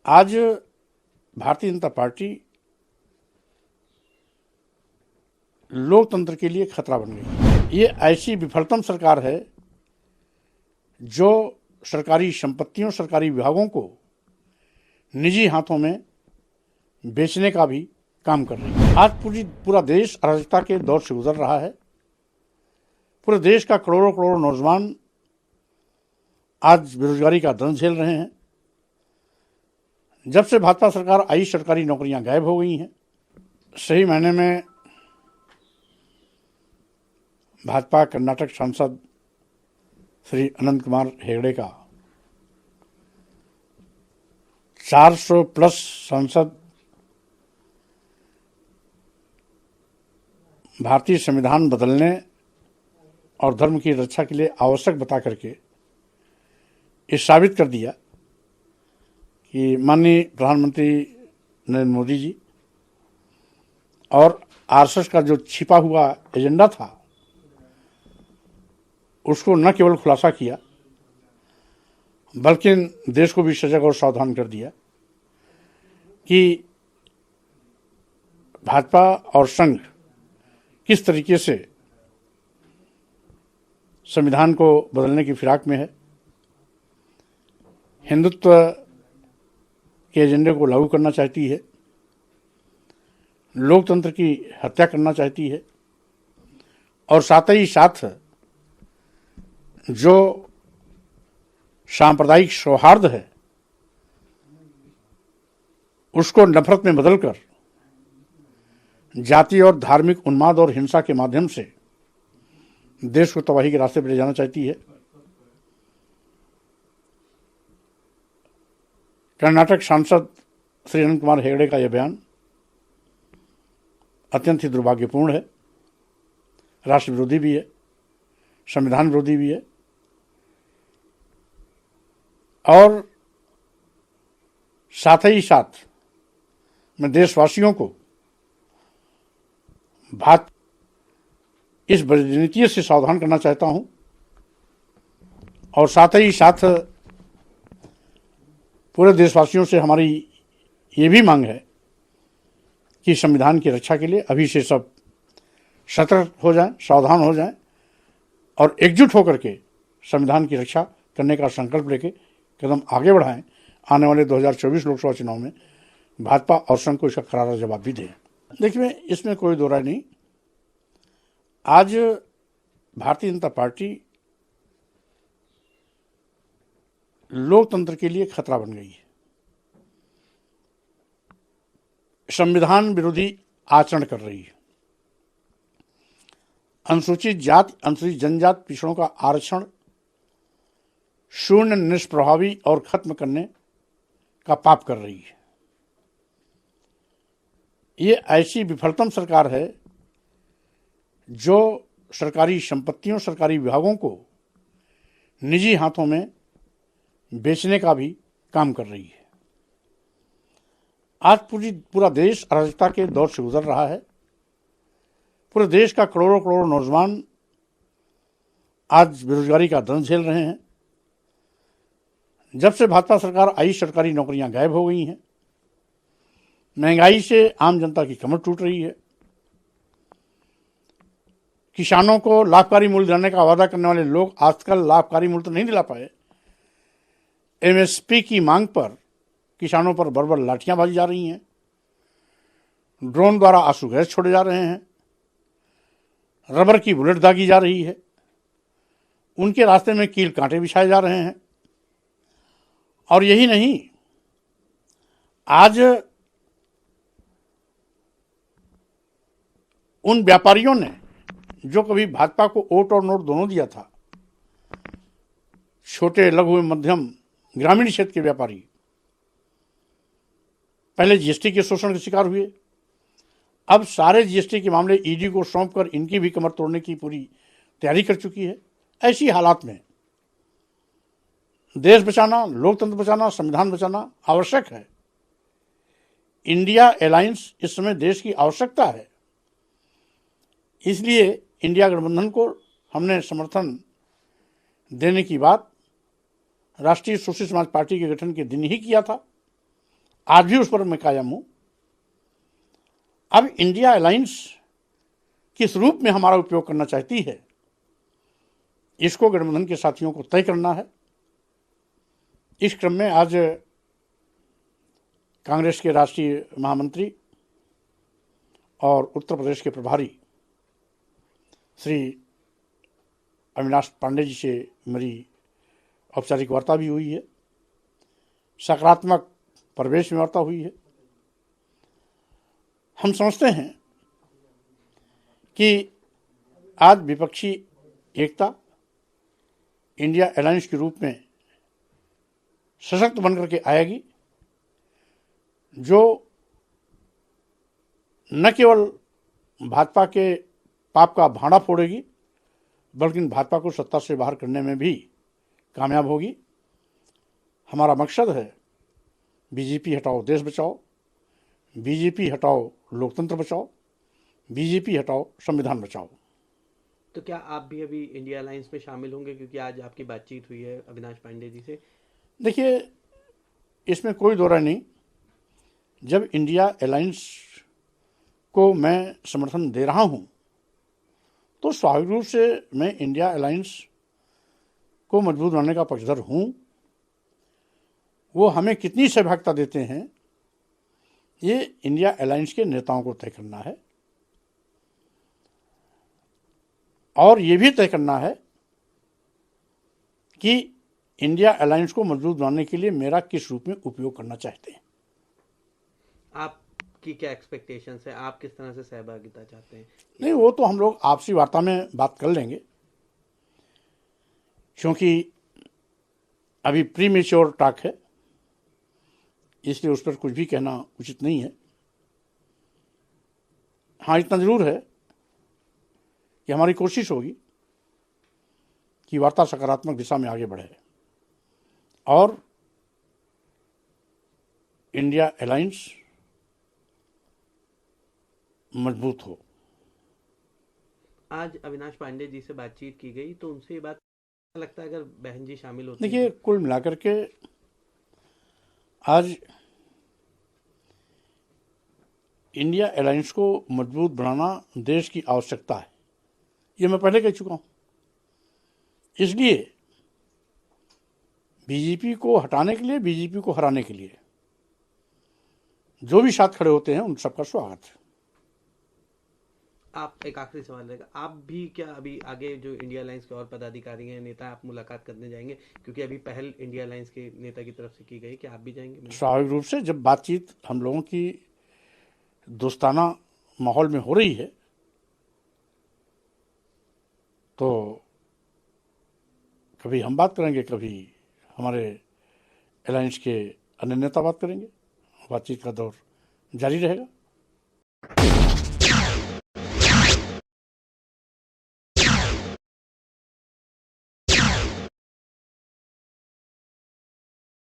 आज भारतीय जनता पार्टी लोकतंत्र के लिए खतरा बन गई है। ये ऐसी विफलतम सरकार है जो सरकारी संपत्तियों, सरकारी विभागों को निजी हाथों में बेचने का भी काम कर रही है। आज पूरा देश अराजकता के दौर से गुजर रहा है। पूरे देश का करोड़ों करोड़ों नौजवान आज बेरोजगारी का दंश झेल रहे हैं। जब से भाजपा सरकार आई, सरकारी नौकरियां गायब हो गई हैं। सही मायने में भाजपा कर्नाटक सांसद श्री अनंत कुमार हेगड़े का 400 प्लस सांसद भारतीय संविधान बदलने और धर्म की रक्षा के लिए आवश्यक बता करके ये साबित कर दिया कि माननीय प्रधानमंत्री नरेंद्र मोदी जी और आरएसएस का जो छिपा हुआ एजेंडा था उसको न केवल खुलासा किया बल्कि देश को भी सजग और सावधान कर दिया कि भाजपा और संघ किस तरीके से संविधान को बदलने की फिराक में है, हिंदुत्व के एजेंडे को लागू करना चाहती है, लोकतंत्र की हत्या करना चाहती है और साथ ही साथ जो सांप्रदायिक सौहार्द है उसको नफरत में बदलकर जाति और धार्मिक उन्माद और हिंसा के माध्यम से देश को तबाही के रास्ते पर ले जाना चाहती है। कर्नाटक सांसद श्री अनंत कुमार हेगड़े का यह बयान अत्यंत ही दुर्भाग्यपूर्ण है, राष्ट्र विरोधी भी है, संविधान विरोधी भी है और साथ ही साथ मैं देशवासियों को इस राजनीति से सावधान करना चाहता हूं और साथ ही साथ पूरे देशवासियों से हमारी ये भी मांग है कि संविधान की रक्षा के लिए अभी से सब सतर्क हो जाएं, सावधान हो जाएं और एकजुट होकर के संविधान की रक्षा करने का संकल्प लेके कदम आगे बढ़ाएं। आने वाले 2024 लोकसभा चुनाव में भाजपा और संघ को इसका करारा जवाब भी दें। देखिए, इसमें कोई दो राय नहीं। आज भारतीय जनता पार्टी लोकतंत्र के लिए खतरा बन गई है। संविधान विरोधी आचरण कर रही है। अनुसूचित जाति, अनुसूचित जनजाति, पिछड़ों का आरक्षण शून्य, निष्प्रभावी और खत्म करने का पाप कर रही है। ये ऐसी विफलतम सरकार है जो सरकारी संपत्तियों, सरकारी विभागों को निजी हाथों में बेचने का भी काम कर रही है। आज पूरा देश अराजकता के दौर से गुजर रहा है। पूरे देश का करोड़ों करोड़ों नौजवान आज बेरोजगारी का दंश झेल रहे हैं। जब से भाजपा सरकार आई, सरकारी नौकरियां गायब हो गई हैं। महंगाई से आम जनता की कमर टूट रही है। किसानों को लाभकारी मूल्य दिलाने का वादा करने वाले लोग आजकल लाभकारी मूल्य तो नहीं दिला पाए। एमएसपी की मांग पर किसानों पर बर्बर लाठियां बाजी जा रही हैं। ड्रोन द्वारा आंसू गैस छोड़े जा रहे हैं। रबर की बुलेट दागी जा रही है। उनके रास्ते में कील कांटे बिछाए जा रहे हैं। और यही नहीं, आज उन व्यापारियों ने जो कभी भाजपा को वोट और नोट दोनों दिया था, छोटे, लघु एवं मध्यम ग्रामीण क्षेत्र के व्यापारी, पहले जीएसटी के शोषण के शिकार हुए। अब सारे जीएसटी के मामले ईडी को सौंपकर इनकी भी कमर तोड़ने की पूरी तैयारी कर चुकी है। ऐसी हालात में देश बचाना, लोकतंत्र बचाना, संविधान बचाना आवश्यक है। इंडिया अलायंस इस समय देश की आवश्यकता है। इसलिए इंडिया गठबंधन को हमने समर्थन देने की बात राष्ट्रीय सोशलिस्ट समाज पार्टी के गठन के दिन ही किया था। आज भी उस पर मैं कायम हूं। अब इंडिया अलायंस किस रूप में हमारा उपयोग करना चाहती है, इसको गठबंधन के साथियों को तय करना है। इस क्रम में आज कांग्रेस के राष्ट्रीय महामंत्री और उत्तर प्रदेश के प्रभारी श्री अविनाश पांडे जी से मेरी औपचारिक वार्ता भी हुई है, सकारात्मक परिवेश में वार्ता हुई है। हम समझते हैं कि आज विपक्षी एकता इंडिया अलायंस के रूप में सशक्त बनकर के आएगी, जो न केवल भाजपा के पाप का भांडा फोड़ेगी, बल्कि भाजपा को सत्ता से बाहर करने में भी कामयाब होगी। हमारा मकसद है बीजेपी हटाओ देश बचाओ, बीजेपी हटाओ लोकतंत्र बचाओ, बीजेपी हटाओ संविधान बचाओ। तो क्या आप भी अभी इंडिया अलायंस में शामिल होंगे, क्योंकि आज आपकी बातचीत हुई है अविनाश पांडे जी से? देखिए, इसमें कोई दो राय नहीं। जब इंडिया अलायंस को मैं समर्थन दे रहा हूं, तो स्वाभाविक रूप से मैं इंडिया अलायंस को मजबूत बनाने का पक्षधर हूं। वो हमें कितनी सहभागिता देते हैं, ये इंडिया अलायंस के नेताओं को तय करना है, और ये भी तय करना है कि इंडिया अलायंस को मजबूत बनाने के लिए मेरा किस रूप में उपयोग करना चाहते हैं। आपकी क्या एक्सपेक्टेशंस है, आप किस तरह से सहभागिता चाहते हैं? नहीं, वो तो हम लोग आपसी वार्ता में बात कर लेंगे, क्योंकि अभी प्री मेच्योर टॉक है, इसलिए उस पर कुछ भी कहना उचित नहीं है। हाँ, इतना जरूर है कि हमारी कोशिश होगी कि वार्ता सकारात्मक दिशा में आगे बढ़े और इंडिया अलायंस मजबूत हो। आज अविनाश पांडे जी से बातचीत की गई, तो उनसे ये बात लगता है अगर बहन जी शामिल होती देखिए, कुल मिलाकर के आज इंडिया अलायंस को मजबूत बनाना देश की आवश्यकता है, ये मैं पहले कह चुका हूं। इसलिए बीजेपी को हटाने के लिए, बीजेपी को हराने के लिए जो भी साथ खड़े होते हैं उन सबका स्वागत है। आप, एक आखिरी सवाल रहेगा, आप भी क्या अभी आगे जो इंडिया अलायंस के और पदाधिकारी हैं, नेता, आप मुलाकात करने जाएंगे? क्योंकि अभी पहल इंडिया अलायंस के नेता की तरफ से की गई, क्या आप भी जाएंगे? स्वाभाविक रूप से जब बातचीत हम लोगों की दोस्ताना माहौल में हो रही है, तो कभी हम बात करेंगे, कभी हमारे अलायंस के अन्य नेता बात करेंगे। बातचीत का दौर जारी रहेगा।